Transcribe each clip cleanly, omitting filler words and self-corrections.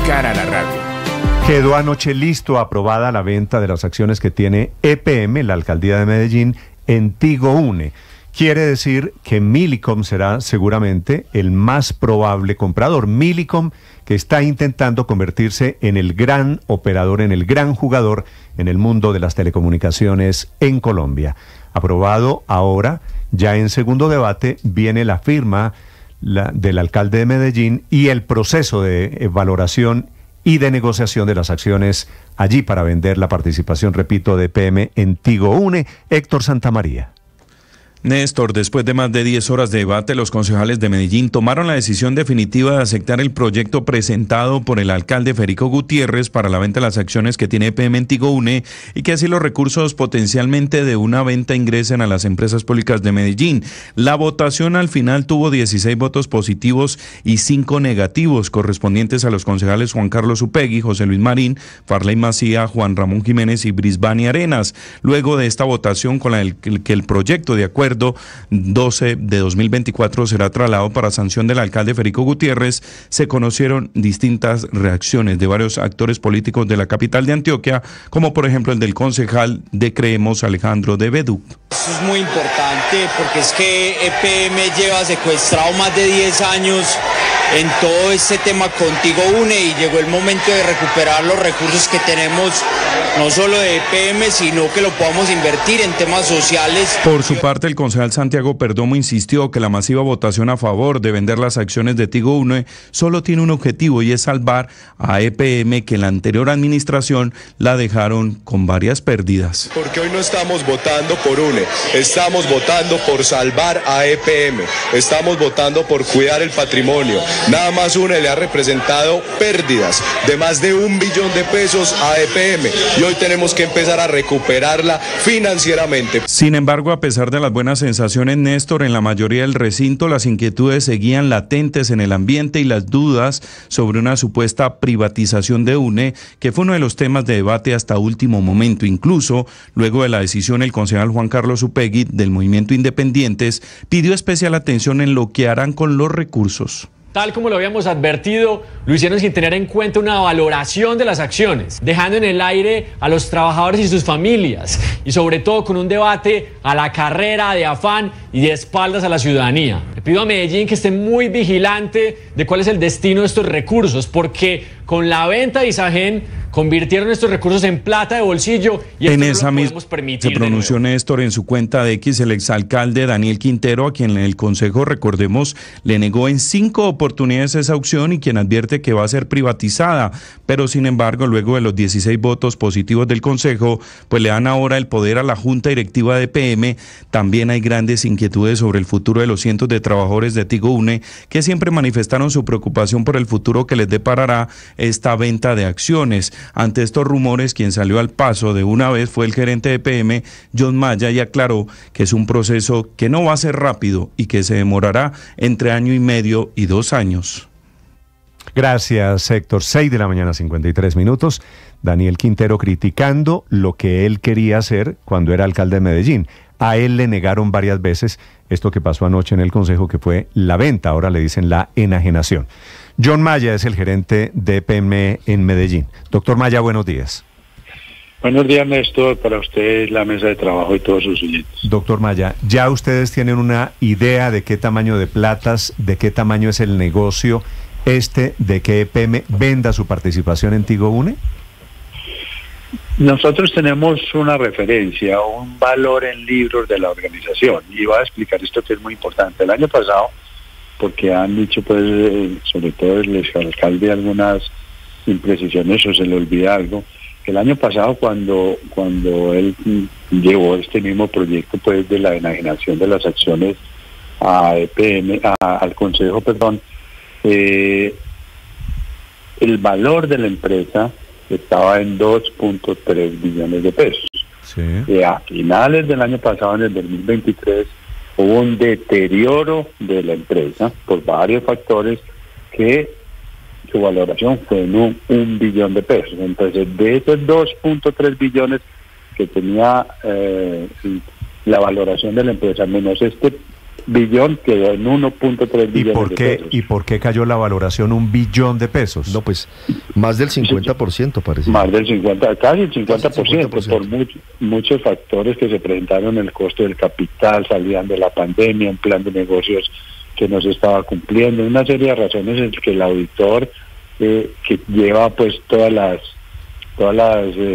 cara a la rabia. Quedó anoche aprobada la venta de las acciones que tiene EPM, la alcaldía de Medellín, en Tigo Une. Quiere decir que Millicom será seguramente el más probable comprador. Millicom, que está intentando convertirse en el gran operador, en el gran jugador en el mundo de las telecomunicaciones en Colombia. Aprobado ahora, ya en segundo debate, viene la firma del alcalde de Medellín y el proceso de valoración y de negociación de las acciones allí para vender la participación, repito, de EPM en Tigo Une. Héctor Santamaría. Néstor, después de más de 10 horas de debate, los concejales de Medellín tomaron la decisión definitiva de aceptar el proyecto presentado por el alcalde Federico Gutiérrez para la venta de las acciones que tiene EPM en Tigo Une y que así los recursos potencialmente de una venta ingresen a las empresas públicas de Medellín. La votación al final tuvo 16 votos positivos y 5 negativos, correspondientes a los concejales Juan Carlos Upegui, José Luis Marín, Farley Macía, Juan Ramón Jiménez y Brisbani Arenas. Luego de esta votación con que el proyecto de acuerdo 12 de 2024 será trasladado para sanción del alcalde Federico Gutiérrez, se conocieron distintas reacciones de varios actores políticos de la capital de Antioquia, como por ejemplo el del concejal de Creemos, Alejandro de Bedú. Eso es muy importante porque es que EPM lleva secuestrado más de 10 años en todo este tema con Tigo Une y llegó el momento de recuperar los recursos que tenemos, no solo de EPM, sino que lo podamos invertir en temas sociales. Por su parte, el concejal Santiago Perdomo insistió que la masiva votación a favor de vender las acciones de Tigo Une solo tiene un objetivo y es salvar a EPM, que en la anterior administración la dejaron con varias pérdidas. Porque hoy no estamos votando por UNE, estamos votando por salvar a EPM, estamos votando por cuidar el patrimonio. Nada más UNE le ha representado pérdidas de más de $1 billón a EPM y hoy tenemos que empezar a recuperarla financieramente. Sin embargo, a pesar de las buenas sensaciones, Néstor, en la mayoría del recinto las inquietudes seguían latentes en el ambiente y las dudas sobre una supuesta privatización de UNE, que fue uno de los temas de debate hasta último momento. Incluso, luego de la decisión, el concejal Juan Carlos Upegui del Movimiento Independientes pidió especial atención en lo que harán con los recursos. Tal como lo habíamos advertido, lo hicieron sin tener en cuenta una valoración de las acciones, dejando en el aire a los trabajadores y sus familias, y sobre todo con un debate a la carrera, de afán y de espaldas a la ciudadanía. Le pido a Medellín que esté muy vigilante de cuál es el destino de estos recursos, porque con la venta de Isagen convirtieron estos recursos en plata de bolsillo y en esto esa no lo misma podemos permitir. se pronunció Néstor en su cuenta de X el exalcalde Daniel Quintero, a quien el Consejo, recordemos, le negó en 5 oportunidades esa opción y quien advierte que va a ser privatizada, pero sin embargo, luego de los 16 votos positivos del Consejo, pues le dan ahora el poder a la Junta Directiva de EPM. También hay grandes inquietudes sobre el futuro de los cientos de trabajadores de Tigo Une, que siempre manifestaron su preocupación por el futuro que les deparará esta venta de acciones. Ante estos rumores, quien salió al paso de una vez fue el gerente de EPM, John Maya, y aclaró que es un proceso que no va a ser rápido y que se demorará entre 1 año y medio y 2 años. Gracias, Héctor. 6:53 a.m. Daniel Quintero criticando lo que él quería hacer cuando era alcalde de Medellín. A él le negaron varias veces esto que pasó anoche en el Consejo, que fue la venta, ahora le dicen la enajenación. John Maya es el gerente de EPM en Medellín. Doctor Maya, buenos días. Buenos días, Néstor, para usted, la mesa de trabajo y todos sus oyentes. Doctor Maya, ¿ya ustedes tienen una idea de qué tamaño de platas, de qué tamaño es el negocio de que EPM venda su participación en Tigo Une? Nosotros tenemos una referencia, un valor en libros de la organización, y voy a explicar esto que es muy importante. El año pasado, porque han dicho, pues, sobre todo el alcalde, algunas imprecisiones o se le olvida algo. El año pasado, cuando él llevó este mismo proyecto, pues, de la enajenación de las acciones a EPM, al Consejo, perdón, el valor de la empresa estaba en 2.3 billones de pesos. Sí. A finales del año pasado, en el 2023, hubo un deterioro de la empresa por varios factores que su valoración fue en un billón de pesos. Entonces, de esos 2.3 billones que tenía la valoración de la empresa, menos este billón quedó en 1.3 billones de pesos. ¿Y por qué cayó la valoración 1 billón de pesos? No, pues más del 50% parece. Más del 50%, casi el 50%, por muchos factores que se presentaron, el costo del capital, salían de la pandemia, un plan de negocios que no se estaba cumpliendo, una serie de razones en que el auditor que lleva pues todas las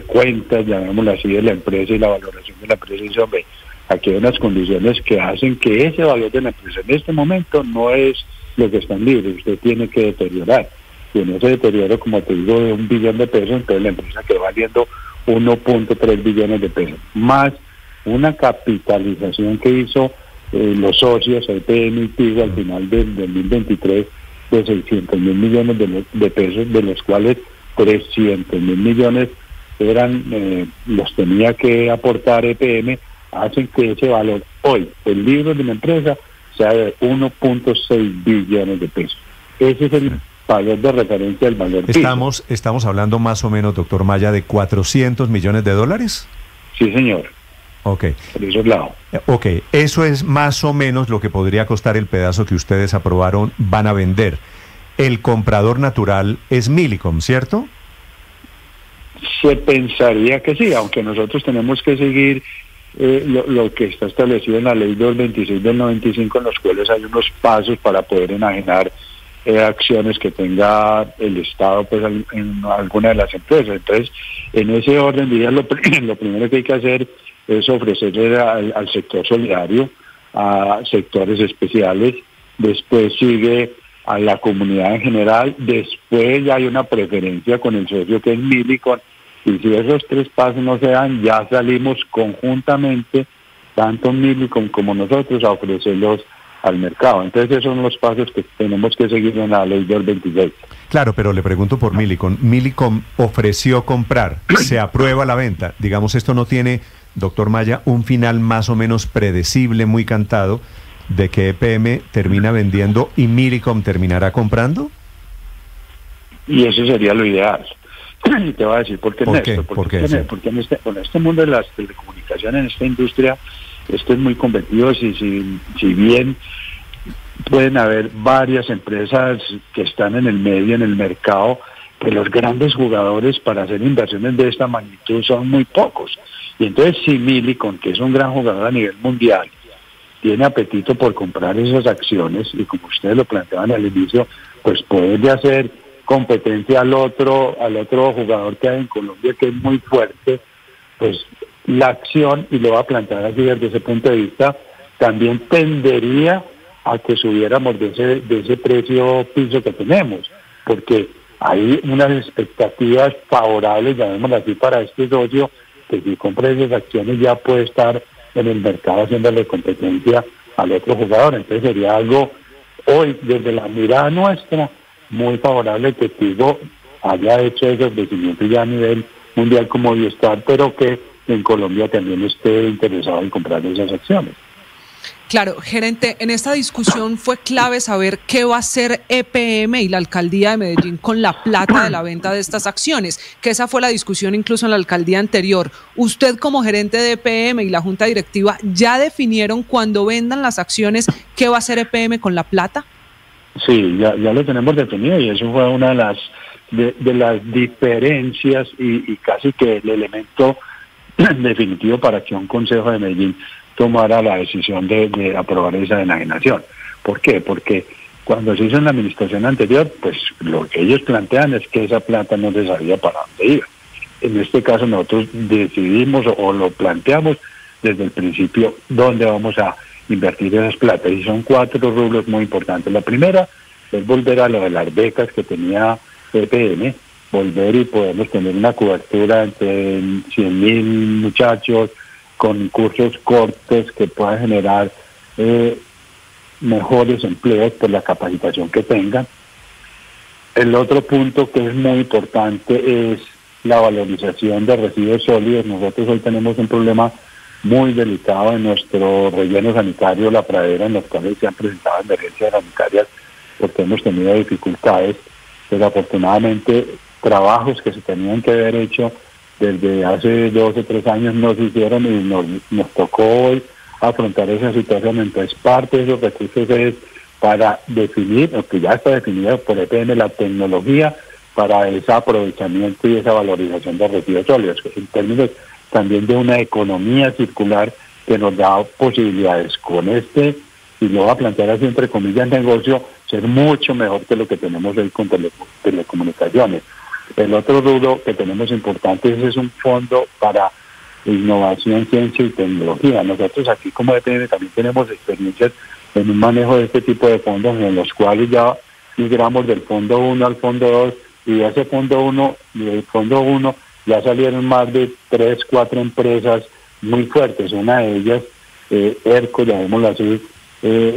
cuentas, llamémoslo así, de la empresa y la valoración de la empresa, dice, hombre, aquí hay unas condiciones que hacen que ese valor de la empresa en este momento no es lo que está en libre, usted tiene que deteriorar. Y en ese deterioro, como te digo, de 1 billón de pesos, entonces la empresa quedó valiendo 1.3 billones de pesos, más una capitalización que hizo los socios, EPM y Tigo, al final del 2023, de 600 mil millones de pesos, de los cuales 300 mil millones los tenía que aportar EPM, hacen que ese valor hoy, el libro de la empresa, sea de 1.6 billones de pesos. Ese es el valor de referencia del valor piso. Estamos hablando más o menos, doctor Maya, de 400 millones de dólares. Sí, señor. Ok. Por esos lados. Ok, eso es más o menos lo que podría costar el pedazo que ustedes aprobaron, van a vender. El comprador natural es Millicom, ¿cierto? Se pensaría que sí, aunque nosotros tenemos que seguir lo que está establecido en la ley 226 del 95, en los cuales hay unos pasos para poder enajenar acciones que tenga el Estado pues en alguna de las empresas. Entonces, en ese orden, diría, lo primero que hay que hacer es ofrecerle al sector solidario, a sectores especiales, después sigue a la comunidad en general, después ya hay una preferencia con el socio que es Millicom, y si esos 3 pasos no se dan, ya salimos conjuntamente, tanto Millicom como nosotros, a ofrecerlos al mercado. Entonces esos son los pasos que tenemos que seguir en la ley 226. Claro, pero le pregunto por Millicom. Millicom ofreció comprar, se aprueba la venta. Digamos, esto no tiene, doctor Maya, un final más o menos predecible, muy cantado, de que EPM termina vendiendo y Millicom terminará comprando. Y eso sería lo ideal. Y te voy a decir por qué, Néstor. Porque en este mundo de las telecomunicaciones, en esta industria, esto es muy competitivo. Si bien pueden haber varias empresas que están en el medio, en el mercado, que los grandes jugadores para hacer inversiones de esta magnitud son muy pocos. Y entonces si Millicom, que es un gran jugador a nivel mundial, tiene apetito por comprar esas acciones, y como ustedes lo planteaban al inicio, pues puede hacer competencia al otro jugador que hay en Colombia, que es muy fuerte, pues la acción, y lo va a plantear así desde ese punto de vista, también tendería a que subiéramos de ese precio piso que tenemos, porque hay unas expectativas favorables, llamémoslo así, para este socio, que si compra esas acciones ya puede estar en el mercado haciéndole competencia al otro jugador. Entonces sería algo hoy, desde la mirada nuestra, muy favorable que Tigo haya hecho esos crecimientos ya a nivel mundial como Bienestar, pero que en Colombia también esté interesado en comprar esas acciones. Claro, gerente, en esta discusión fue clave saber qué va a hacer EPM y la alcaldía de Medellín con la plata de la venta de estas acciones, que esa fue la discusión incluso en la alcaldía anterior. ¿Usted como gerente de EPM y la junta directiva ya definieron cuando vendan las acciones qué va a hacer EPM con la plata? Sí, ya lo tenemos definido, y eso fue una de las diferencias y casi que el elemento definitivo para que un Consejo de Medellín tomara la decisión de aprobar esa enajenación. ¿Por qué? Porque cuando se hizo en la administración anterior, pues lo que ellos plantean es que esa plata no se sabía para dónde iba. En este caso nosotros decidimos o lo planteamos desde el principio dónde vamos a invertir esas platas, y son 4 rubros muy importantes. La primera es volver a lo de las becas que tenía EPM, volver y podernos tener una cobertura entre 100.000 muchachos con cursos cortos que puedan generar mejores empleos por la capacitación que tengan. El otro punto que es muy importante es la valorización de residuos sólidos. Nosotros hoy tenemos un problema muy delicado en nuestro relleno sanitario, La Pradera, en los cuales se han presentado emergencias sanitarias porque hemos tenido dificultades, pero afortunadamente trabajos que se tenían que haber hecho desde hace 2 o 3 años no se hicieron, y nos tocó hoy afrontar esa situación. Entonces, parte de esos recursos es para definir, lo que ya está definido por EPM, la tecnología para ese aprovechamiento y esa valorización de residuos sólidos, en términos también de una economía circular que nos da posibilidades con este, y lo voy a plantear así entre comillas, negocio, ser mucho mejor que lo que tenemos hoy con telecomunicaciones. El otro rubro que tenemos importante es un fondo para innovación, ciencia y tecnología. Nosotros aquí como EPM también tenemos experiencias en un manejo de este tipo de fondos, en los cuales ya migramos del fondo 1 al fondo 2, y de ese fondo 1, del fondo 1 ya salieron más de 3, 4 empresas muy fuertes. Una de ellas, ERCO, llamémoslo así,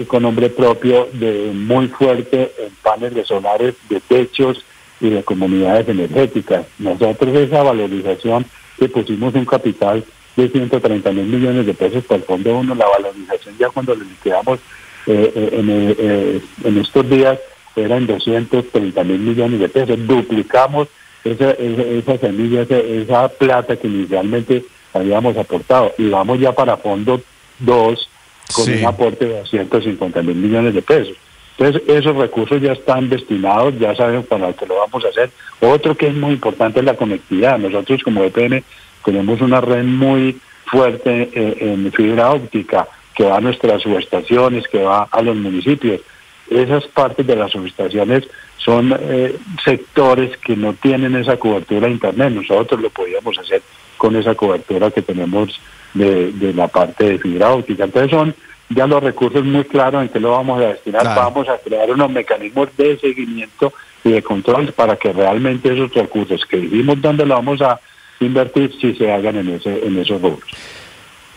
con nombre propio, muy fuerte en paneles solares de techos y de comunidades energéticas. Nosotros esa valorización que pusimos un capital de 130.000 millones de pesos para el fondo 1, la valorización ya cuando le liquidamos en estos días era en 230.000 millones de pesos. Duplicamos esa semilla, esa plata que inicialmente habíamos aportado, y vamos ya para fondo 2 con un aporte de 250.000 millones de pesos. Entonces esos recursos ya están destinados, ya sabemos para lo que lo vamos a hacer. Otro que es muy importante es la conectividad. Nosotros como EPM tenemos una red muy fuerte en fibra óptica que va a nuestras subestaciones, que va a los municipios. Esas partes de las subestaciones son sectores que no tienen esa cobertura de internet. Nosotros lo podíamos hacer con esa cobertura que tenemos de la parte de fibra óptica. Entonces son ya los recursos muy claros en qué lo vamos a destinar. Claro. Vamos a crear unos mecanismos de seguimiento y de control para que realmente esos recursos que dijimos dónde lo vamos a invertir, si se hagan en esos rubros.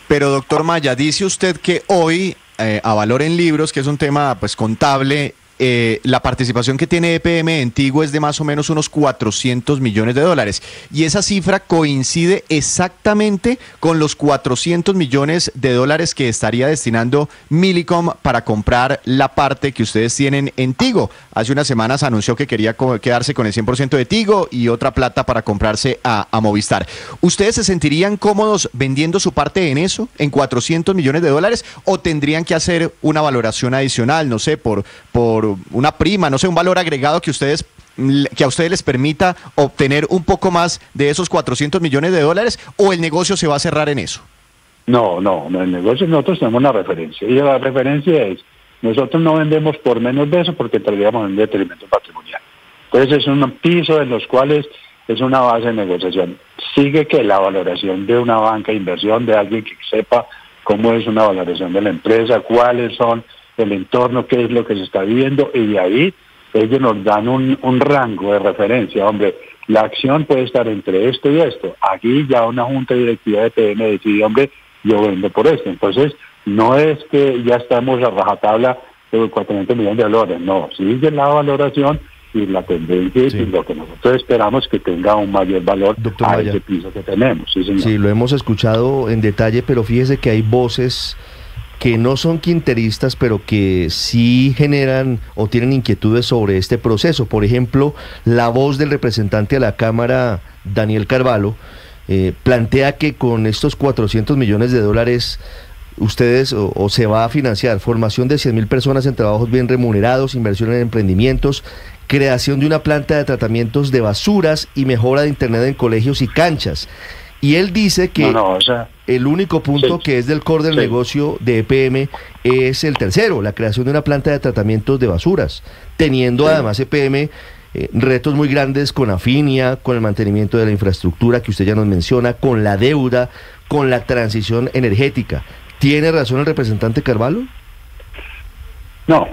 Pero doctor Maya, dice usted que hoy, a valor en libros, que es un tema pues contable, la participación que tiene EPM en Tigo es de más o menos unos 400 millones de dólares. Y esa cifra coincide exactamente con los 400 millones de dólares que estaría destinando Millicom para comprar la parte que ustedes tienen en Tigo. Hace unas semanas anunció que quería quedarse con el 100% de Tigo y otra plata para comprarse a Movistar. ¿Ustedes se sentirían cómodos vendiendo su parte en eso, en 400 millones de dólares, o tendrían que hacer una valoración adicional, no sé, por una prima, no sé, un valor agregado que a ustedes les permita obtener un poco más de esos 400 millones de dólares, o el negocio se va a cerrar en eso? No, el negocio, nosotros tenemos una referencia, y la referencia es, nosotros no vendemos por menos de eso porque tendríamos un detrimento patrimonial. Entonces es un piso en los cuales es una base de negociación. Sigue que la valoración de una banca de inversión, de alguien que sepa cómo es una valoración de la empresa, cuáles son el entorno, qué es lo que se está viviendo, y de ahí ellos nos dan un rango de referencia. Hombre, la acción puede estar entre esto y esto. Aquí ya una junta directiva de EPM decide, hombre, yo vendo por esto. Entonces, no es que ya estamos a rajatabla de 400 millones de dólares, no, sigue la valoración y la tendencia, y lo que nosotros esperamos que tenga un mayor valor, doctor Maya, ese piso que tenemos. Sí, señor. Sí, lo hemos escuchado en detalle, pero fíjese que hay voces que no son quinteristas, pero que sí generan o tienen inquietudes sobre este proceso. Por ejemplo, la voz del representante a la Cámara, Daniel Carvalho, plantea que con estos 400 millones de dólares ustedes o se va a financiar formación de 100.000 personas en trabajos bien remunerados, inversión en emprendimientos, creación de una planta de tratamientos de basuras y mejora de internet en colegios y canchas. Y él dice que el único punto que es del core del negocio de EPM es el tercero, la creación de una planta de tratamientos de basuras, teniendo además EPM retos muy grandes con Afinia, con el mantenimiento de la infraestructura que usted ya nos menciona, con la deuda, con la transición energética. ¿Tiene razón el representante Carvalho? No,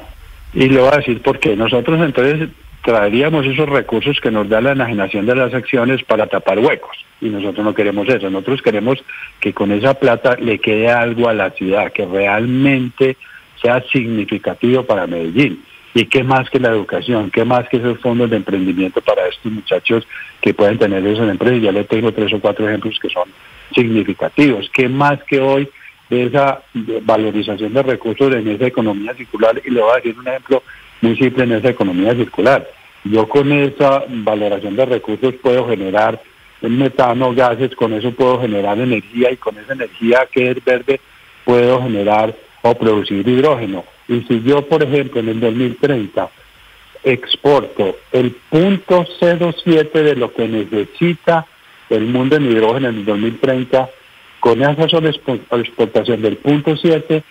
y le voy a decir por qué. Nosotros entonces traeríamos esos recursos que nos da la enajenación de las acciones para tapar huecos, y nosotros no queremos eso. Nosotros queremos que con esa plata le quede algo a la ciudad, que realmente sea significativo para Medellín. Y qué más que la educación, qué más que esos fondos de emprendimiento para estos muchachos que pueden tener esas empresas. Ya le tengo 3 o 4 ejemplos que son significativos. Qué más que hoy de esa valorización de recursos en esa economía circular. Y le voy a decir un ejemplo muy simple en esa economía circular. Yo con esa valoración de recursos puedo generar metano, gases, con eso puedo generar energía, y con esa energía que es verde puedo generar o producir hidrógeno. Y si yo, por ejemplo, en el 2030 exporto el 0.07 de lo que necesita el mundo en hidrógeno en el 2030, con esa sola exportación del 0.7,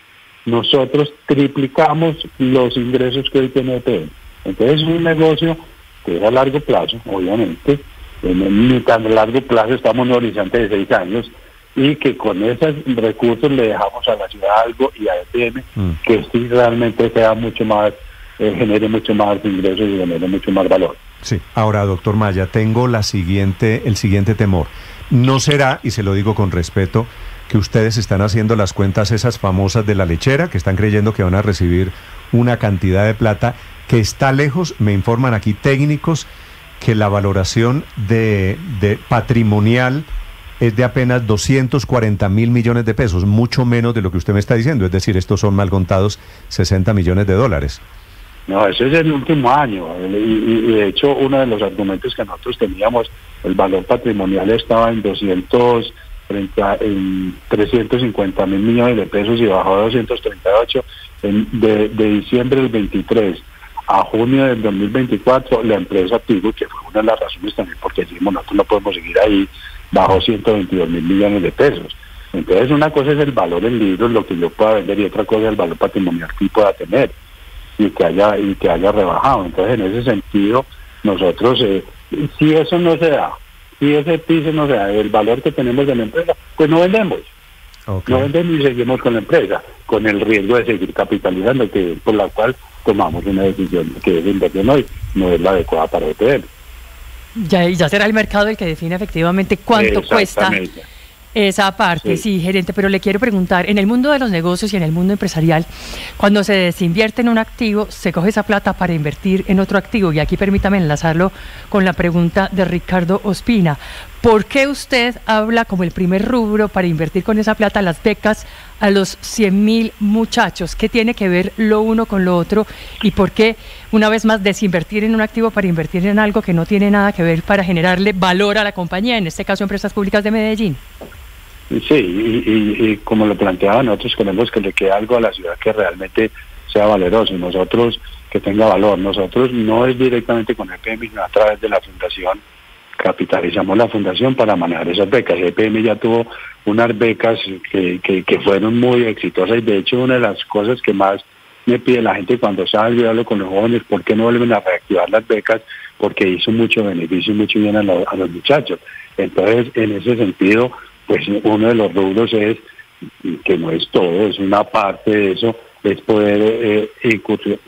nosotros triplicamos los ingresos que hoy tiene EPM. Entonces es un negocio que es a largo plazo, obviamente, ni tan a largo plazo, estamos en un horizonte de 6 años, y que con esos recursos le dejamos a la ciudad algo y a EPM que sí realmente sea mucho más, genere mucho más ingresos y genere mucho más valor. Sí. Ahora, doctor Maya, tengo el siguiente temor. No será, y se lo digo con respeto, que ustedes están haciendo las cuentas esas famosas de la lechera, que están creyendo que van a recibir una cantidad de plata que está lejos. Me informan aquí técnicos que la valoración de patrimonial es de apenas 240 mil millones de pesos, mucho menos de lo que usted me está diciendo. Es decir, estos son mal contados 60 millones de dólares. No, ese es el último año. Y de hecho, uno de los argumentos que nosotros teníamos, el valor patrimonial estaba en 350 mil millones de pesos y bajó a 238 de diciembre del 23 a junio del 2024. La empresa Tigo, que fue una de las razones también porque decimos nosotros no podemos seguir ahí, bajó 122 mil millones de pesos. Entonces una cosa es el valor en libros, lo que yo pueda vender, y otra cosa es el valor patrimonial que pueda tener y que haya rebajado. Entonces en ese sentido nosotros, si eso no se da, si ese piso no se da, el valor que tenemos de la empresa, pues no vendemos. Okay. No vendemos y seguimos con la empresa, con el riesgo de seguir capitalizando, por la cual tomamos una decisión que esa inversión hoy no es la adecuada para EPM. Ya será el mercado el que define efectivamente cuánto cuesta esa parte. Sí, gerente, pero le quiero preguntar, en el mundo de los negocios y en el mundo empresarial, cuando se desinvierte en un activo, se coge esa plata para invertir en otro activo, y aquí permítame enlazarlo con la pregunta de Ricardo Ospina. ¿Por qué usted habla como el primer rubro para invertir con esa plata las becas a los 100.000 muchachos? ¿Qué tiene que ver lo uno con lo otro? ¿Y por qué, una vez más, desinvertir en un activo para invertir en algo que no tiene nada que ver para generarle valor a la compañía, en este caso Empresas Públicas de Medellín? Sí, y como lo planteaba, nosotros queremos que le quede algo a la ciudad que realmente sea valeroso, y nosotros que tenga valor. Nosotros no es directamente con EPM, sino a través de la fundación. Capitalizamos la fundación para manejar esas becas. EPM ya tuvo unas becas que fueron muy exitosas, y de hecho una de las cosas que más me pide la gente cuando salgo y hablo con los jóvenes, ¿por qué no vuelven a reactivar las becas? Porque hizo mucho beneficio y mucho bien a los muchachos. Entonces, en ese sentido, pues uno de los rubros es, que no es todo, es una parte de eso, es poder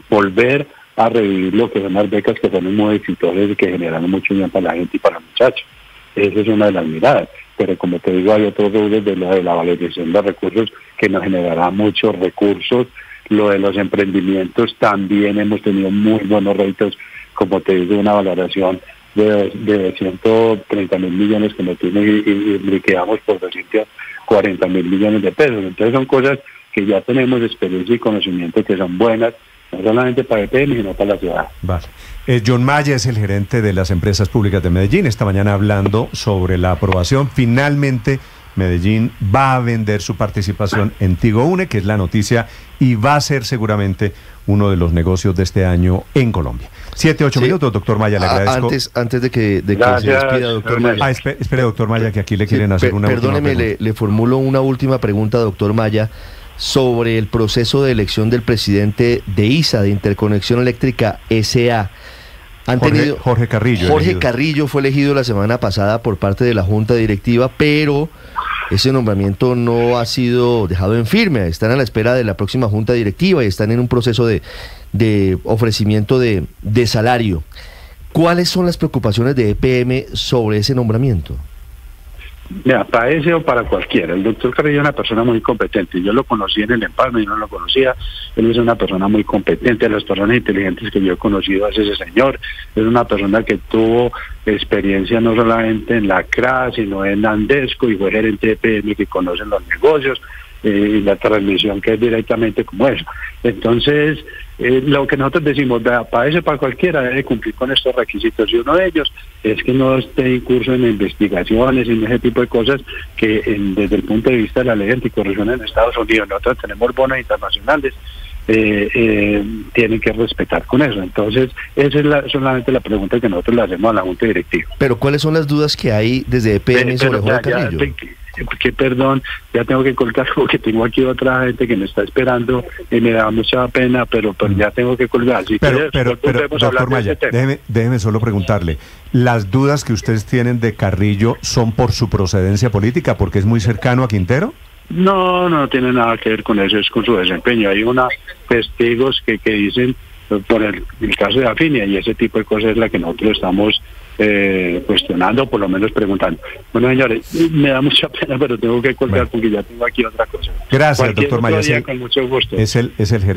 volver a revivir lo que son las becas que fueron muy exitosas y que generaron mucho bien para la gente y para los muchachos. Esa es una de las miradas. Pero como te digo, hay otros rubros de la valorización de recursos que nos generará muchos recursos. Lo de los emprendimientos también hemos tenido muy buenos réditos, como te digo, una valoración de 130 mil millones que nos tiene y liquidamos por 240 mil millones de pesos. Entonces son cosas que ya tenemos experiencia y conocimiento que son buenas, no solamente para EPM, sino para la ciudad. Vale. John Maya es el gerente de las Empresas Públicas de Medellín, esta mañana hablando sobre la aprobación. Finalmente, Medellín va a vender su participación en Tigo Une, que es la noticia, y va a ser seguramente uno de los negocios de este año en Colombia. 7-8 minutos, doctor Maya, le agradezco. Antes de que se despida, doctor Maya. Espere, doctor Maya, que aquí le quieren hacer una última pregunta. Perdóneme, le formulo una última pregunta, doctor Maya, sobre el proceso de elección del presidente de ISA, de Interconexión Eléctrica S.A. Jorge Carrillo. Jorge Carrillo fue elegido la semana pasada por parte de la Junta Directiva, pero ese nombramiento no ha sido dejado en firme. Están a la espera de la próxima Junta Directiva y están en un proceso de ofrecimiento de salario. ¿Cuáles son las preocupaciones de EPM sobre ese nombramiento? Mira, para ese o para cualquiera. El doctor Carrillo es una persona muy competente. Yo lo conocí en el Empalme, yo no lo conocía. Él es una persona muy competente. Las personas inteligentes que yo he conocido es ese señor. Es una persona que tuvo experiencia no solamente en la CRA, sino en Andesco, y fue gerente de EPM, que conocen los negocios y la transmisión, que es directamente como eso. Entonces, lo que nosotros decimos, para ese, para cualquiera, debe cumplir con estos requisitos, y uno de ellos es que no esté incurso en investigaciones y en ese tipo de cosas que desde el punto de vista de la ley anticorrupción en Estados Unidos, nosotros tenemos bonos internacionales, tienen que respetar con eso. Entonces, esa es solamente la pregunta que nosotros le hacemos a la Junta Directiva. Pero ¿cuáles son las dudas que hay desde EPM sobre Jorge Carrillo? Porque, perdón, ya tengo que colgar porque tengo aquí otra gente que me está esperando y me da mucha pena, pero ya tengo que colgar. Pero doctor Maya, déjeme solo preguntarle, ¿las dudas que ustedes tienen de Carrillo son por su procedencia política, porque es muy cercano a Quintero? No tiene nada que ver con eso, es con su desempeño. Hay unos testigos que dicen por el caso de Afinia, y ese tipo de cosas es la que nosotros estamos cuestionando, por lo menos preguntando. Bueno, señores, me da mucha pena, pero tengo que colgar porque ya tengo aquí otra cosa. Gracias, doctor Maya. Con mucho gusto. Es el gerente.